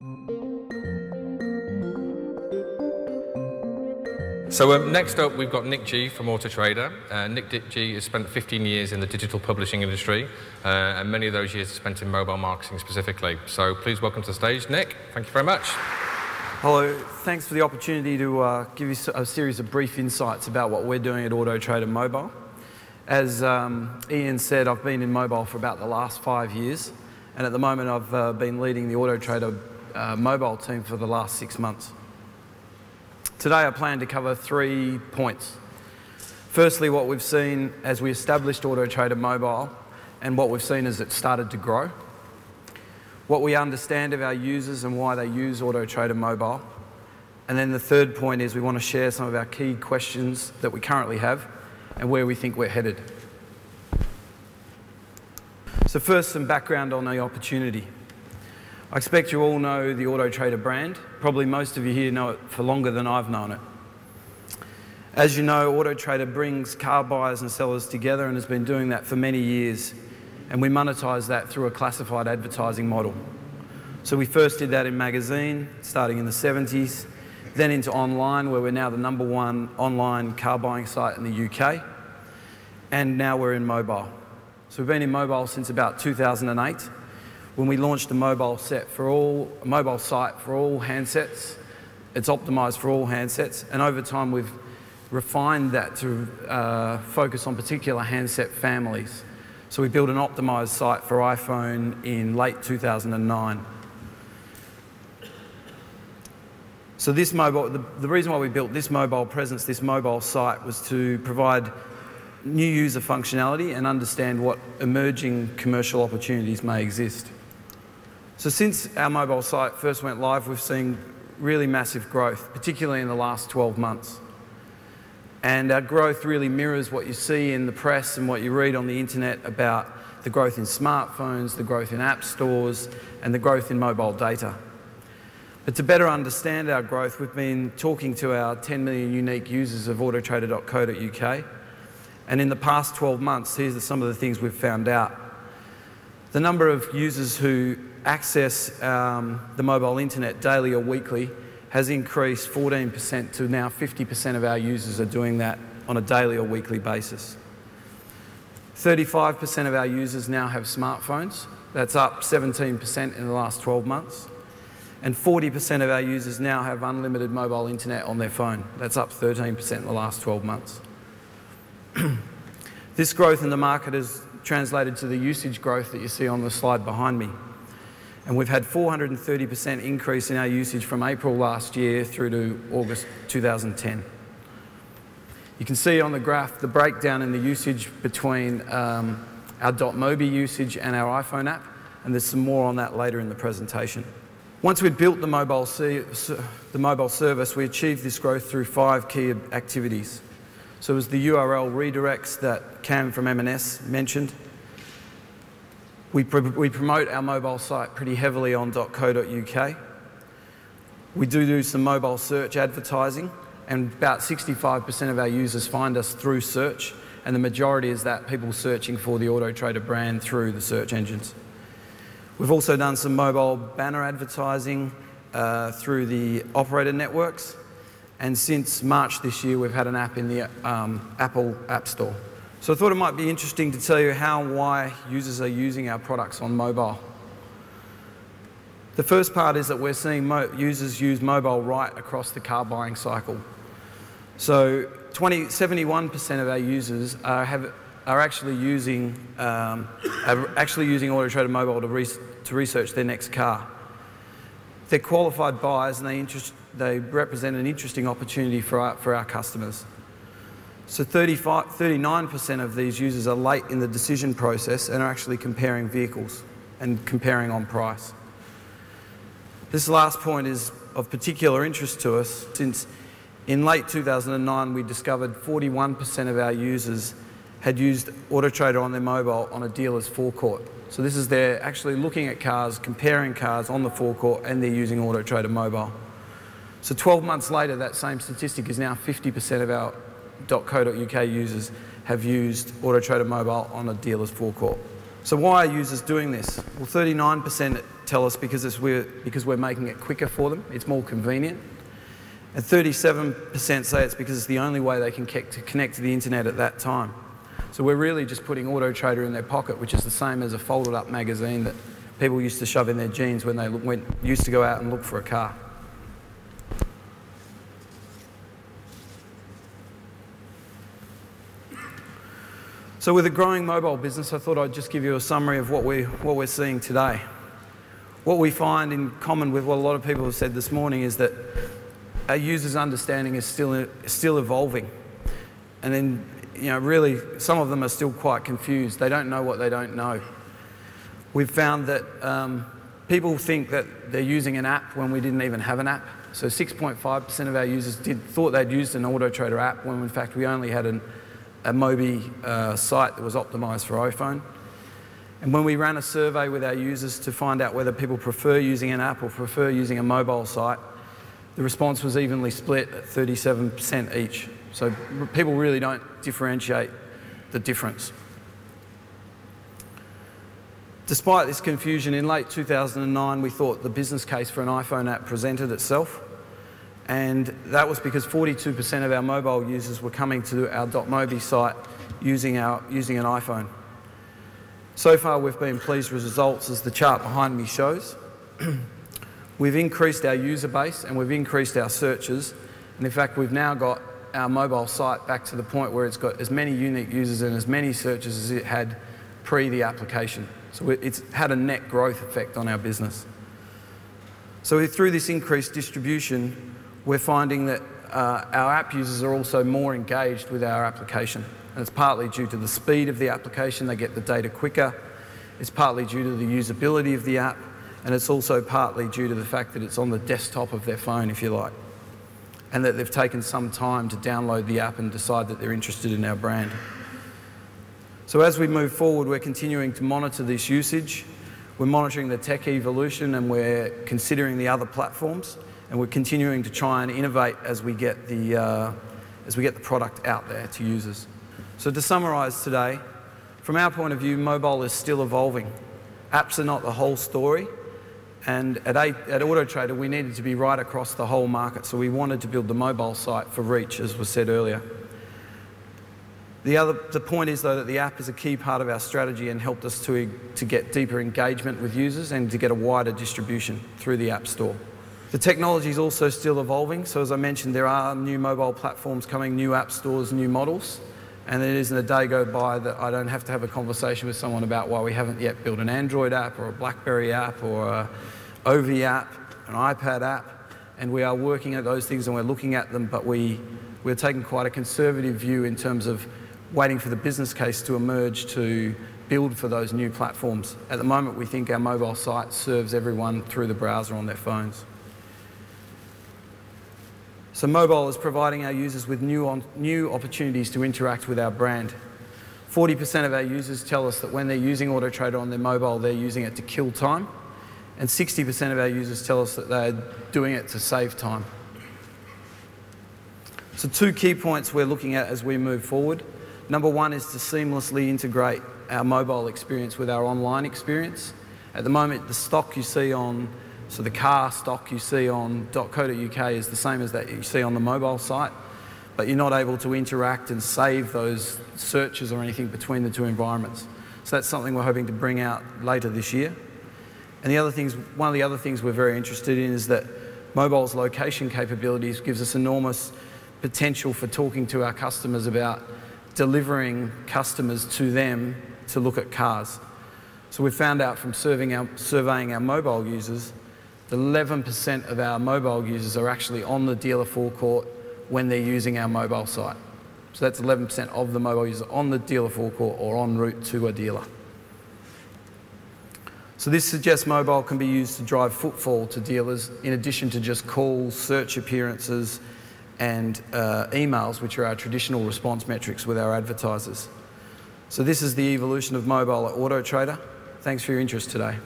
So next up, we've got Nick G from AutoTrader. Nick G has spent 15 years in the digital publishing industry, and many of those years are spent in mobile marketing specifically. So please welcome to the stage, Nick. Thank you very much. Hello, thanks for the opportunity to give you a series of brief insights about what we're doing at AutoTrader Mobile. As Ian said, I've been in mobile for about the last 5 years, and at the moment I've been leading the AutoTrader mobile team for the last 6 months. Today I plan to cover 3 points. Firstly, what we've seen as we established AutoTrader Mobile and what we've seen as it started to grow. What we understand of our users and why they use AutoTrader Mobile. And then the third point is we want to share some of our key questions that we currently have and where we think we're headed. So first, some background on the opportunity. I expect you all know the AutoTrader brand. Probably most of you here know it for longer than I've known it. As you know, AutoTrader brings car buyers and sellers together and has been doing that for many years. And we monetize that through a classified advertising model. So we first did that in magazine, starting in the 70s, then into online, where we're now the #1 online car buying site in the UK. And now we're in mobile. So we've been in mobile since about 2008. When we launched a mobile site for all handsets. It's optimized for all handsets, and over time we've refined that to focus on particular handset families. So we built an optimized site for iPhone in late 2009. So this mobile, the reason why we built this mobile presence, this mobile site, was to provide new user functionality and understand what emerging commercial opportunities may exist. So since our mobile site first went live, we've seen really massive growth, particularly in the last 12 months. And our growth really mirrors what you see in the press and what you read on the internet about the growth in smartphones, the growth in app stores, and the growth in mobile data. But to better understand our growth, we've been talking to our 10 million unique users of autotrader.co.uk. And in the past 12 months, here's some of the things we've found out. The number of users who access the mobile internet daily or weekly has increased 14% to now 50% of our users are doing that on a daily or weekly basis. 35% of our users now have smartphones. That's up 17% in the last 12 months. And 40% of our users now have unlimited mobile internet on their phone. That's up 13% in the last 12 months. This growth in the market has translated to the usage growth that you see on the slide behind me. And we've had 430% increase in our usage from April last year through to August 2010. You can see on the graph the breakdown in the usage between our .mobi usage and our iPhone app, and there's some more on that later in the presentation. Once we'd built the mobile service, we achieved this growth through 5 key activities. So it was the URL redirects that Cam from M&S mentioned. We promote our mobile site pretty heavily on .co.uk. We do some mobile search advertising, and about 65% of our users find us through search, and the majority is that people searching for the AutoTrader brand through the search engines. We've also done some mobile banner advertising through the operator networks. And since March this year, we've had an app in the Apple App Store. So I thought it might be interesting to tell you how and why users are using our products on mobile. The first part is that we're seeing users use mobile right across the car buying cycle. So 71% of our users are actually using AutoTrader Mobile to research their next car. They're qualified buyers, and they represent an interesting opportunity for our customers. So 39% of these users are late in the decision process and are actually comparing vehicles and comparing on price. This last point is of particular interest to us since in late 2009 we discovered 41% of our users had used AutoTrader on their mobile on a dealer's forecourt. So this is they're actually looking at cars, comparing cars on the forecourt, and they're using AutoTrader Mobile. So 12 months later, that same statistic is now 50% of our .co.uk users have used AutoTrader Mobile on a dealer's forecourt. So why are users doing this? Well, 39% tell us because we're making it quicker for them, it's more convenient. And 37% say it's because it's the only way they can connect to the internet at that time. So we're really just putting AutoTrader in their pocket, which is the same as a folded up magazine that people used to shove in their jeans when they used to go out and look for a car. So with a growing mobile business, I thought I'd just give you a summary of what we're seeing today. What we find in common with what a lot of people have said this morning is that our users' understanding is still evolving. And then, really, some of them are still quite confused. They don't know what they don't know. We've found that people think that they're using an app when we didn't even have an app. So 6.5% of our users thought they'd used an AutoTrader app when in fact we only had a Mobi site that was optimised for iPhone. And when we ran a survey with our users to find out whether people prefer using an app or prefer using a mobile site, the response was evenly split at 37% each. So people really don't differentiate the difference. Despite this confusion, in late 2009 we thought the business case for an iPhone app presented itself. And that was because 42% of our mobile users were coming to our .mobi site using an iPhone. So far we've been pleased with results, as the chart behind me shows. We've increased our user base and we've increased our searches, and in fact we've now got our mobile site back to the point where it's got as many unique users and as many searches as it had pre the application. So it's had a net growth effect on our business. So through this increased distribution, we're finding that our app users are also more engaged with our application. And it's partly due to the speed of the application, they get the data quicker. It's partly due to the usability of the app, and it's also partly due to the fact that it's on the desktop of their phone, if you like, and that they've taken some time to download the app and decide that they're interested in our brand. So as we move forward, we're continuing to monitor this usage. We're monitoring the tech evolution, and we're considering the other platforms. And we're continuing to try and innovate as we get the product out there to users. So to summarise today, from our point of view, mobile is still evolving. Apps are not the whole story, and at AutoTrader we needed to be right across the whole market, so we wanted to build the mobile site for reach, as was said earlier. The point is, though, that the app is a key part of our strategy and helped us to get deeper engagement with users and to get a wider distribution through the App Store. The technology is also still evolving, so as I mentioned, there are new mobile platforms coming, new app stores, new models, and there isn't a day go by that I don't have to have a conversation with someone about why we haven't yet built an Android app or a BlackBerry app or a Ovi app, an iPad app, and we are working at those things and we're looking at them, but we're taking quite a conservative view in terms of waiting for the business case to emerge to build for those new platforms. At the moment, we think our mobile site serves everyone through the browser on their phones. So mobile is providing our users with new opportunities to interact with our brand. 40% of our users tell us that when they're using AutoTrader on their mobile, they're using it to kill time. And 60% of our users tell us that they're doing it to save time. So two key points we're looking at as we move forward. Number one is to seamlessly integrate our mobile experience with our online experience. At the moment, the stock you see on So the car stock you see on .co.uk is the same as that you see on the mobile site, but you're not able to interact and save those searches or anything between the two environments. So that's something we're hoping to bring out later this year. And one of the other things we're very interested in is that mobile's location capabilities gives us enormous potential for talking to our customers about delivering customers to them to look at cars. So we found out from surveying our mobile users, 11% of our mobile users are actually on the dealer forecourt when they're using our mobile site. So that's 11% of the mobile users on the dealer forecourt or en route to a dealer. So this suggests mobile can be used to drive footfall to dealers in addition to just calls, search appearances and emails, which are our traditional response metrics with our advertisers. So this is the evolution of mobile at AutoTrader. Thanks for your interest today.